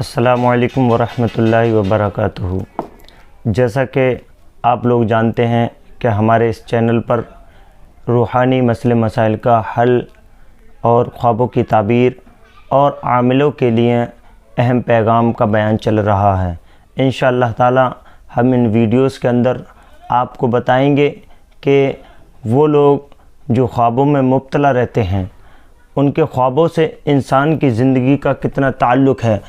अस्सलामु अलैकुम वरहमतुल्लाहि वबरकातुहू। जैसा कि आप लोग जानते हैं कि हमारे इस चैनल पर रूहानी मसले मसाइल का हल और ख्वाबों की ताबीर और आमिलों के लिए अहम पैगाम का बयान चल रहा है। इंशाअल्लाह ताला हम इन वीडियोस के अंदर आपको बताएंगे कि वो लोग जो ख्वाबों में मुब्तला रहते हैं उनके ख्वाबों से इंसान की ज़िंदगी का कितना ताल्लुक़ है,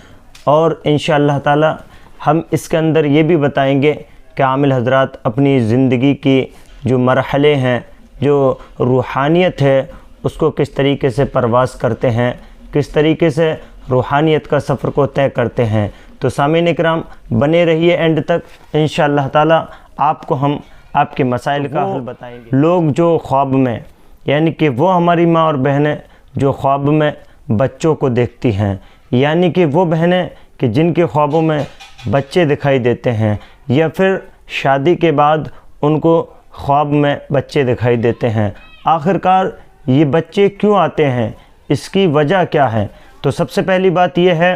और इंशाअल्लाह ताला हम इसके अंदर ये भी बताएंगे कि आमिल हज़रात अपनी ज़िंदगी की जो मरहले हैं, जो रूहानियत है, उसको किस तरीके से परवाज़ करते हैं, किस तरीके से रूहानियत का सफ़र को तय करते हैं। तो सामीन इकराम, बने रहिए एंड तक। इंशाअल्लाह ताला आपको हम आपके मसाइल का हल बताएंगे। लोग जो ख्वाब में, यानी कि वो हमारी माँ और बहनें जो ख्वाब में बच्चों को देखती हैं, यानी कि वो बहनें कि जिनके ख्वाबों में बच्चे दिखाई देते हैं, या फिर शादी के बाद उनको ख्वाब में बच्चे दिखाई देते हैं। आखिरकार ये बच्चे क्यों आते हैं, इसकी वजह क्या है? तो सबसे पहली बात यह है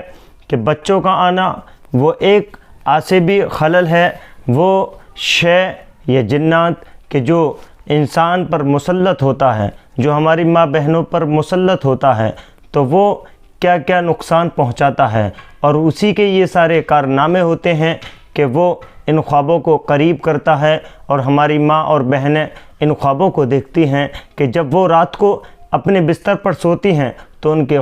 कि बच्चों का आना वो एक आसिबी खलल है, वो शय या जिन्नात कि जो इंसान पर मुसल्लत होता है, जो हमारी माँ बहनों पर मुसल्लत होता है, तो वो क्या क्या नुकसान पहुंचाता है, और उसी के ये सारे कारनामे होते हैं कि वो इन ख्वाबों को करीब करता है। और हमारी माँ और बहनें इन ख्वाबों को देखती हैं कि जब वो रात को अपने बिस्तर पर सोती हैं तो उनके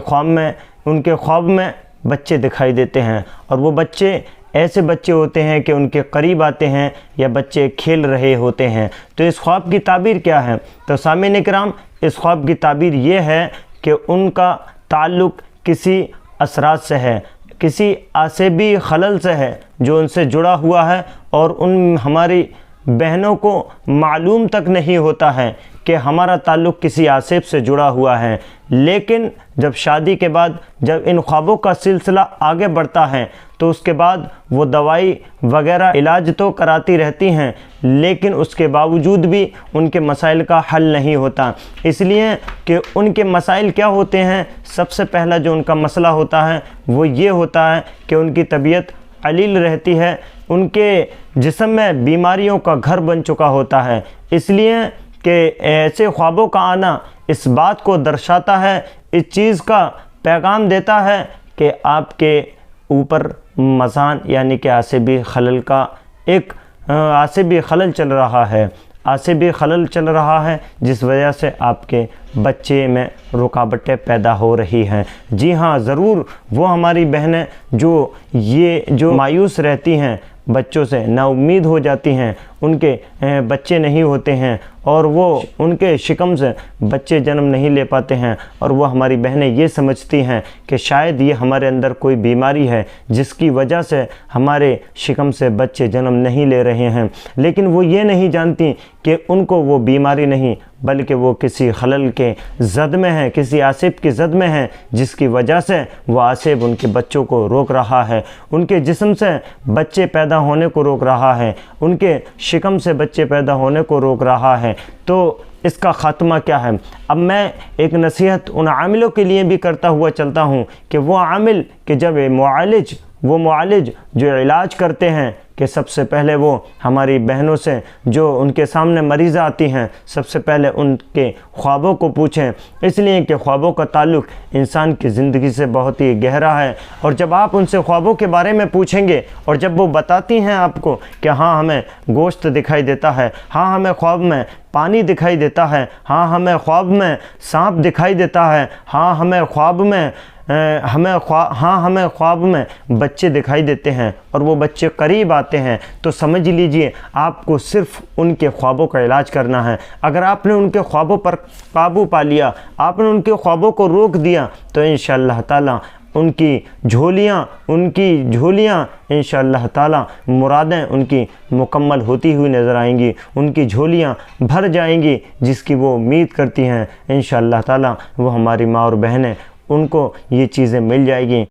ख्वाब में बच्चे दिखाई देते हैं, और वो बच्चे ऐसे बच्चे होते हैं कि उनके करीब आते हैं या बच्चे खेल रहे होते हैं। तो इस ख्वाब की ताबीर क्या है? तो सामीन इकराम, इस ख्वाब की ताबीर ये है कि उनका ताल्लुक़ किसी असरात से है, किसी आसिबी खलल से है जो उनसे जुड़ा हुआ है, और उन हमारी बहनों को मालूम तक नहीं होता है कि हमारा ताल्लुक़ किसी आसिब से जुड़ा हुआ है। लेकिन जब शादी के बाद जब इन ख्वाबों का सिलसिला आगे बढ़ता है तो उसके बाद वो दवाई वगैरह इलाज तो कराती रहती हैं, लेकिन उसके बावजूद भी उनके मसाइल का हल नहीं होता। इसलिए कि उनके मसाइल क्या होते हैं? सबसे पहला जो उनका मसला होता है वो ये होता है कि उनकी तबीयत अलील रहती है, उनके जिस्म में बीमारियों का घर बन चुका होता है। इसलिए कि ऐसे ख्वाबों का आना इस बात को दर्शाता है, इस चीज़ का पैगाम देता है कि आपके ऊपर मसान यानी कि आसिबी खलल का एक आसिबी खलल चल रहा है, आसिबी खलल चल रहा है, जिस वजह से आपके बच्चे में रुकावटें पैदा हो रही हैं। जी हाँ, ज़रूर वो हमारी बहनें जो मायूस रहती हैं, बच्चों से नाउम्मीद हो जाती हैं, उनके बच्चे नहीं होते हैं और वो उनके शिकम से बच्चे जन्म नहीं ले पाते हैं, और वो हमारी बहनें ये समझती हैं कि शायद ये हमारे अंदर कोई बीमारी है जिसकी वजह से हमारे शिकम से बच्चे जन्म नहीं ले रहे हैं। लेकिन वो ये नहीं जानती कि उनको वो बीमारी नहीं, बल्कि वो किसी खलल के ज़द में है, किसी आसिब की ज़द में है, जिसकी वजह से वो आसिब उनके बच्चों को रोक रहा है, उनके जिस्म से बच्चे पैदा होने को रोक रहा है, उनके शिकम से बच्चे पैदा होने को रोक रहा है। तो इसका ख़ात्मा क्या है? अब मैं एक नसीहत उन आमिलों के लिए भी करता हुआ चलता हूँ कि वो आमिल कि जब वो मुआलिज जो इलाज करते हैं कि सबसे पहले वो हमारी बहनों से जो उनके सामने मरीज़ आती हैं, सबसे पहले उनके ख्वाबों को पूछें, इसलिए कि ख्वाबों का ताल्लुक़ इंसान की ज़िंदगी से बहुत ही गहरा है। और जब आप उनसे ख्वाबों के बारे में पूछेंगे और जब वो बताती हैं आपको कि हाँ हमें गोश्त दिखाई देता है, हाँ हमें ख्वाब में पानी दिखाई देता है, हाँ हमें ख्वाब में सांप दिखाई देता है, हाँ हमें ख्वाब में बच्चे दिखाई देते हैं, और वो बच्चे करीब आते हैं, तो समझ लीजिए आपको सिर्फ उनके ख्वाबों का इलाज करना है। अगर आपने उनके ख्वाबों पर काबू पा लिया, आपने उनके ख्वाबों को रोक दिया, तो इंशाअल्लाह ताला उनकी झोलियाँ इंशाअल्लाह ताला मुरादें उनकी मुकम्मल होती हुई नज़र आएंगी, उनकी झोलियाँ भर जाएंगी, जिसकी वो उम्मीद करती हैं। इंशाअल्लाह ताला वो हमारी माँ और बहनें, उनको ये चीज़ें मिल जाएगी।